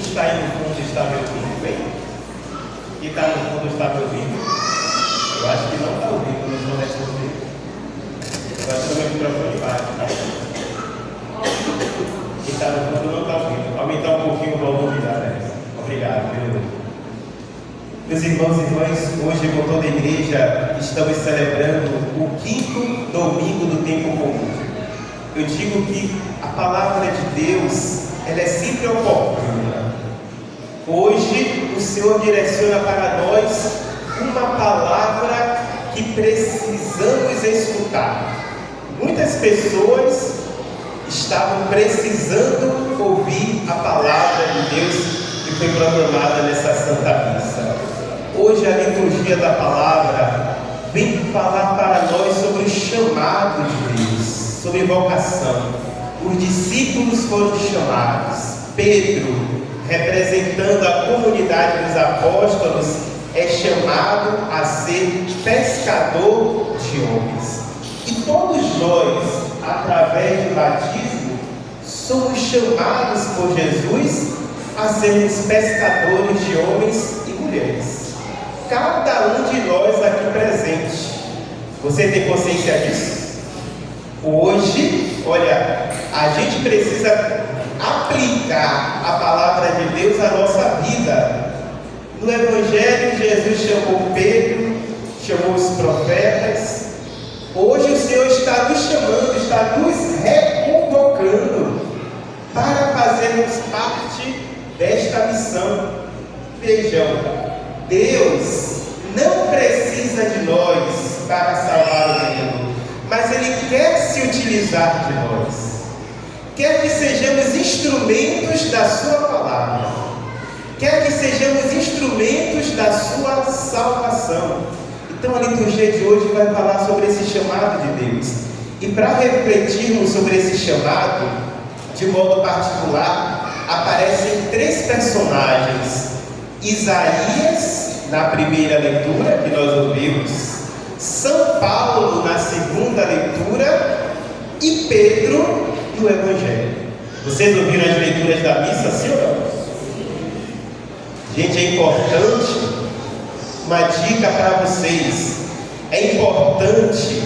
está aí no fundo está me ouvindo bem? Quem está no fundo está me ouvindo? Eu acho que não está ouvindo, não vou responder. Eu acho que o meu microfone baixo, tá? Quem está no fundo não está ouvindo. Aumentar um pouquinho o volume da vez. Obrigado, meu. Meus irmãos e irmãs, hoje com toda a igreja estamos celebrando o 5º domingo do tempo comum. Eu digo que a palavra de Deus, ela é sempre oportuna. Hoje o Senhor direciona para nós uma palavra que precisamos escutar. Muitas pessoas estavam precisando ouvir a palavra de Deus que foi proclamada nessa Santa Missa. Hoje a liturgia da palavra vem falar para nós sobre o chamado de Deus, sobre vocação. Os discípulos foram chamados. Pedro, representando a comunidade dos apóstolos, é chamado a ser pescador de homens. E todos nós, através do batismo, somos chamados por Jesus a sermos pescadores de homens e mulheres. Cada um de nós aqui presente. Você tem consciência disso? Hoje, olha, a gente precisa aplicar a palavra de Deus à nossa vida. No Evangelho, Jesus chamou Pedro, chamou os profetas. Hoje o Senhor está nos chamando, está nos reconvocando para fazermos parte desta missão. Vejam, Deus não precisa de nós para salvar o mundo, mas Ele quer se utilizar de nós. Quer que sejamos instrumentos da Sua palavra. Quer que sejamos instrumentos da Sua salvação. Então a liturgia de hoje vai falar sobre esse chamado de Deus. E para refletirmos sobre esse chamado, de modo particular, aparecem 3 personagens. Isaías, na primeira leitura que nós ouvimos, São Paulo, na segunda leitura, e Pedro, no Evangelho. Vocês ouviram as leituras da missa, sim ou não? Gente, é importante, uma dica para vocês, é importante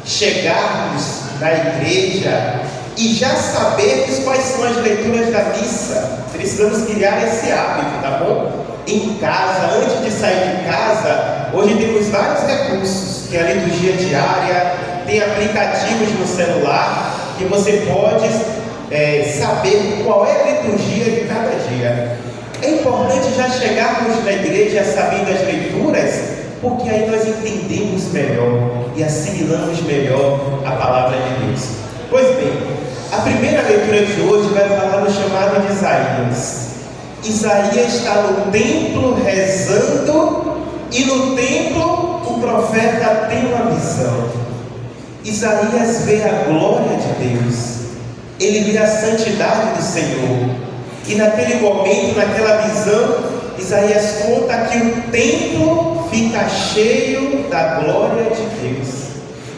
chegarmos na igreja e já sabermos quais são as leituras da missa. Precisamos criar esse hábito, tá bom? Em casa, antes de sair de casa, hoje temos vários recursos, que é a liturgia diária, tem aplicativos no celular, que você pode saber qual é a liturgia de cada dia. É importante já chegarmos na igreja sabendo as leituras, porque aí nós entendemos melhor e assimilamos melhor a palavra de Deus. Pois bem, a primeira leitura de hoje vai falar do chamado de Isaías. Isaías está no templo rezando, e no templo o profeta tem uma visão. Isaías vê a glória de Deus, ele vê a santidade do Senhor, e naquele momento, naquela visão, Isaías conta que o templo fica cheio da glória de Deus.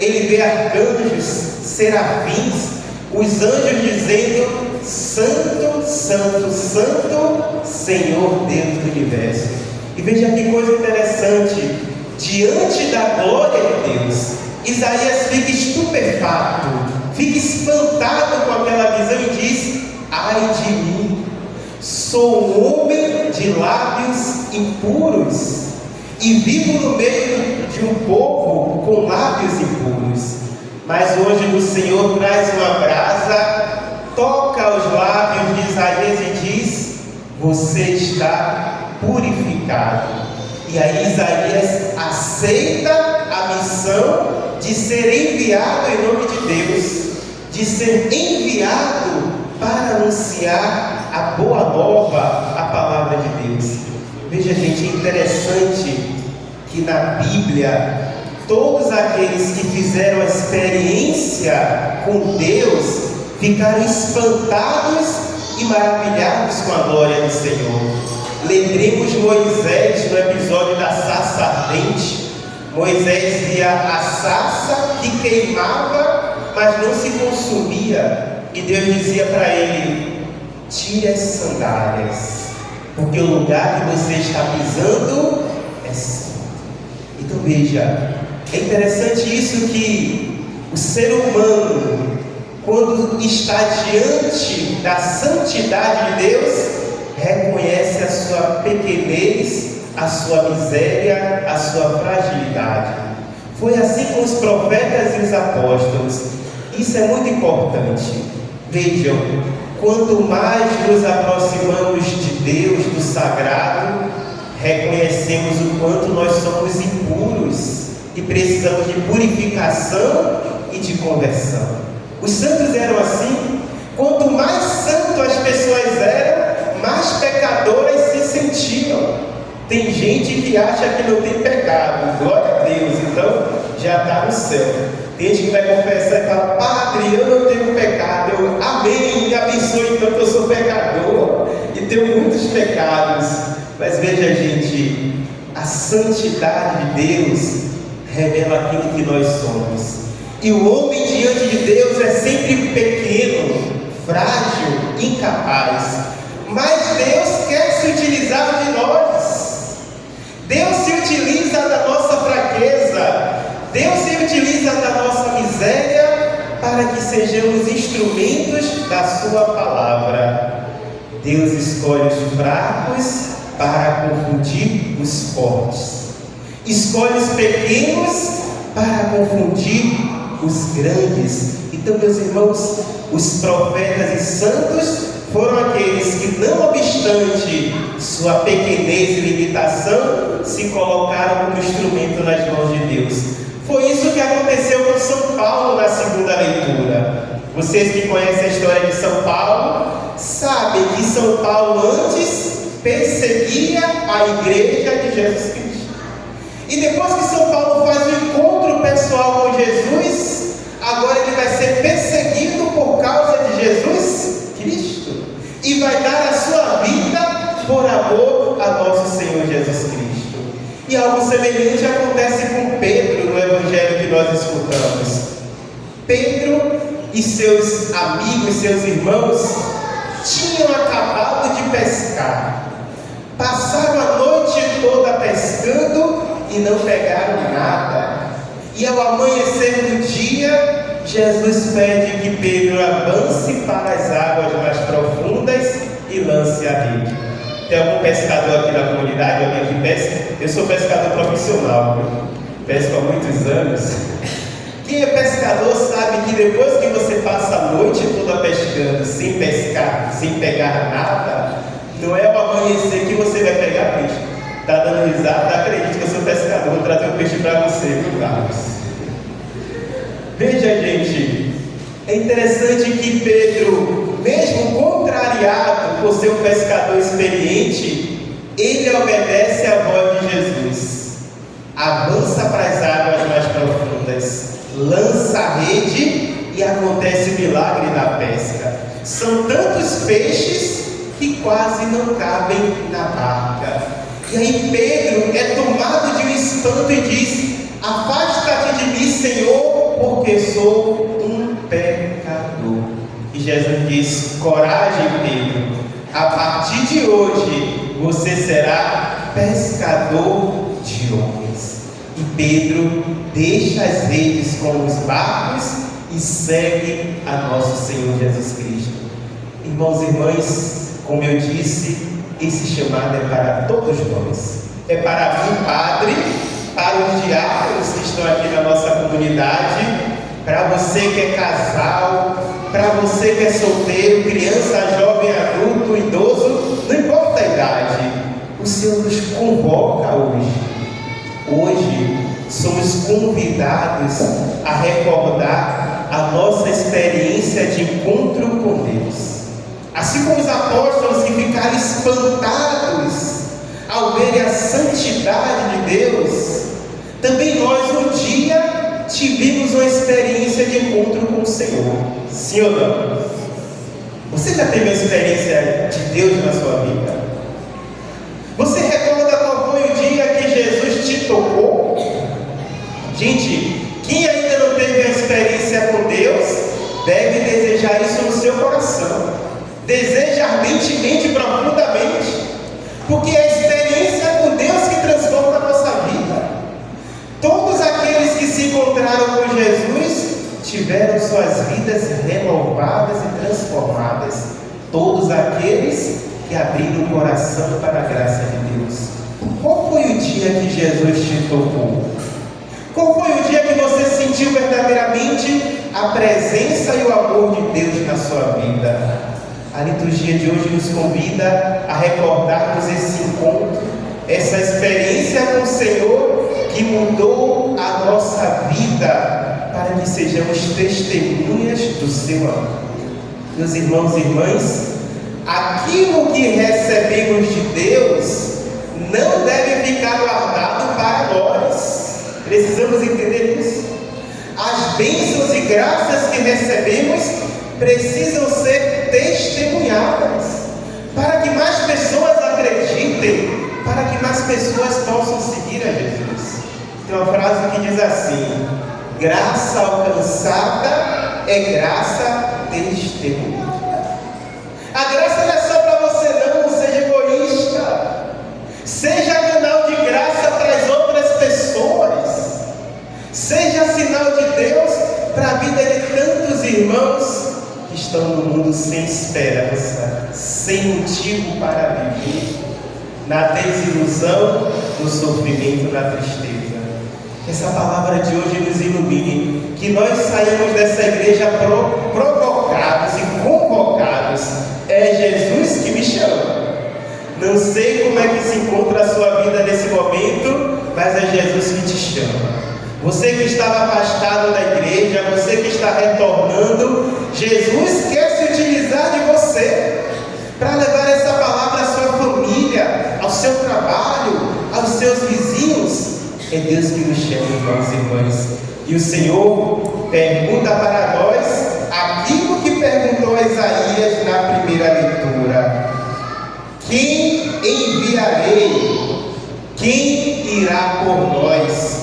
Ele vê arcanjos, serafins, os anjos dizendo: Santo, Santo, Santo, Senhor Deus do Universo. E veja que coisa interessante, diante da glória de Deus, Isaías fica estupefato, fica espantado com aquela visão e diz: ai de mim, sou um homem de lábios impuros e vivo no meio de um povo com lábios impuros. Mas hoje o Senhor traz uma brasa, toca os lábios de Isaías e diz: você está purificado. E aí Isaías aceita a missão de ser enviado em nome de Deus, de ser enviado para anunciar a boa nova, a palavra de Deus. Veja, gente, é interessante que na Bíblia todos aqueles que fizeram a experiência com Deus ficaram espantados e maravilhados com a glória do Senhor. Lembremos Moisés no episódio da sarça ardente. Moisés via a sarça que queimava, mas não se consumia. E Deus dizia para ele: tire as sandálias, porque o lugar que você está pisando é santo. Então veja, é interessante isso, que o ser humano, quando está diante da santidade de Deus, reconhece a sua pequenez, a sua miséria, a sua fragilidade. Foi assim com os profetas e os apóstolos. Isso é muito importante. Vejam, quanto mais nos aproximamos de Deus, do sagrado, reconhecemos o quanto nós somos impuros e precisamos de purificação e de conversão. Os santos eram assim. Quanto mais santo as pessoas eram, mais pecadoras se sentiam. Tem gente que acha que não tem pecado, glória a Deus, então já está no céu. Tem gente que vai confessar e fala: Padre, eu não tenho pecado. Eu, amém, me abençoe então, que eu sou pecador e tenho muitos pecados. Mas veja, gente, a santidade de Deus revela aquilo que nós somos. E o homem diante de Deus é sempre pequeno, frágil, incapaz. Mas Deus quer se utilizar de nós. Deus se utiliza da nossa fraqueza. Deus se utiliza da nossa miséria para que sejamos instrumentos da sua palavra. Deus escolhe os fracos para confundir os fortes. Escolhe os pequenos para confundir os grandes. Então, meus irmãos, os profetas e santos foram aqueles que, não obstante sua pequenez e limitação, se colocaram como instrumento nas mãos de Deus. Foi isso que aconteceu com São Paulo na segunda leitura. Vocês que conhecem a história de São Paulo, sabem que São Paulo antes perseguia a igreja de Jesus Cristo. E depois que São Paulo faz o encontro pessoal com Jesus, agora ele vai ser perseguido por causa de Jesus Cristo. E vai dar a sua vida por amor a nosso Senhor Jesus Cristo. E algo semelhante acontece com Pedro no evangelho que nós escutamos. Pedro e seus amigos, seus irmãos, tinham acabado de pescar. Passaram a noite toda pescando e não pegaram nada. E ao amanhecer do dia, Jesus pede que Pedro avance para as águas mais profundas e lance a rede. Tem algum pescador aqui na comunidade? Alguém que pesca? Eu sou pescador profissional, viu? Pesco há muitos anos. Quem é pescador sabe que depois que você passa a noite toda pescando, sem pescar, sem pegar nada, não é ao amanhecer que você vai pegar peixe. Está dando risada? Acredite que eu sou pescador, vou trazer um peixe para você, viu, Carlos? Veja, gente, é interessante que Pedro, mesmo contrariado por ser um pescador experiente, ele obedece à voz de Jesus. Avança para as águas mais profundas, lança a rede e acontece o milagre da pesca. São tantos peixes que quase não cabem na barca. E aí Pedro é tomado de um espanto e diz: afasta-te de mim, Senhor, porque sou um pecador. E Jesus diz: coragem, Pedro, a partir de hoje você será pescador de homens. E Pedro deixa as redes com os barcos e segue a nosso Senhor Jesus Cristo. Irmãos e irmãs, como eu disse, esse chamado é para todos nós. É para mim, padre, para os diáconos que estão aqui na nossa comunidade, para você que é casal, para você que é solteiro, criança, jovem, adulto, idoso, não importa a idade, o Senhor nos convoca hoje. Hoje somos convidados a recordar a nossa experiência de encontro com Deus. Assim como os apóstolos que ficaram espantados ao verem a santidade de Deus, também nós um dia tivemos uma experiência de encontro com o Senhor. Sim ou não? Você já teve uma experiência de Deus na sua vida? Você recorda qual foi o dia que Jesus te tocou? Gente, quem ainda não teve uma experiência com Deus, deve desejar isso no seu coração. Deseja ardentemente, profundamente. porque é a experiência com Deus que transforma a nossa vida. Todos aqueles que se encontraram com Jesus tiveram suas vidas renovadas e transformadas. Todos aqueles que abriram o coração para a graça de Deus. Qual foi o dia que Jesus te tocou? Qual foi o dia que você sentiu verdadeiramente a presença e o amor de Deus na sua vida? A liturgia de hoje nos convida a recordarmos esse encontro, essa experiência com o Senhor que mudou a nossa vida, para que sejamos testemunhas do seu amor. Meus irmãos e irmãs, aquilo que recebemos de Deus não deve ficar guardado para nós. Precisamos entender isso. As bênçãos e graças que recebemos precisam ser testemunhadas, para que mais pessoas acreditem, para que mais pessoas possam seguir a Jesus. Tem uma frase que diz assim: graça alcançada é graça testemunhada. A graça não é só para você, não seja egoísta. Seja canal de graça para as outras pessoas. Seja sinal de Deus para a vida de tantos irmãos que estão no mundo sem esperança, sem motivo para viver, na desilusão, no sofrimento, na tristeza. Que essa palavra de hoje nos ilumine, que nós saímos dessa igreja provocados e convocados. É Jesus que me chama. Não sei como é que se encontra a sua vida nesse momento, mas é Jesus que te chama. Você que estava afastado da igreja, você que está retornando, Jesus quer se utilizar de você para levar essa palavra à sua família, ao seu trabalho, aos seus vizinhos. É Deus que nos chama, irmãos e irmãs. E o Senhor pergunta para nós aquilo que perguntou a Isaías na primeira leitura: quem enviarei? Quem irá por nós?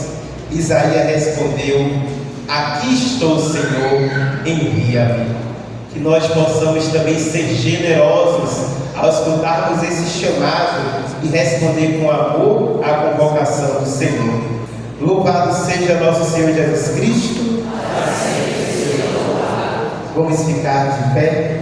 Isaías respondeu: aqui estou, Senhor, envia-me. Que nós possamos também ser generosos ao escutarmos esse chamado e responder com amor à convocação do Senhor. Louvado seja nosso Senhor Jesus Cristo. Vamos ficar de pé.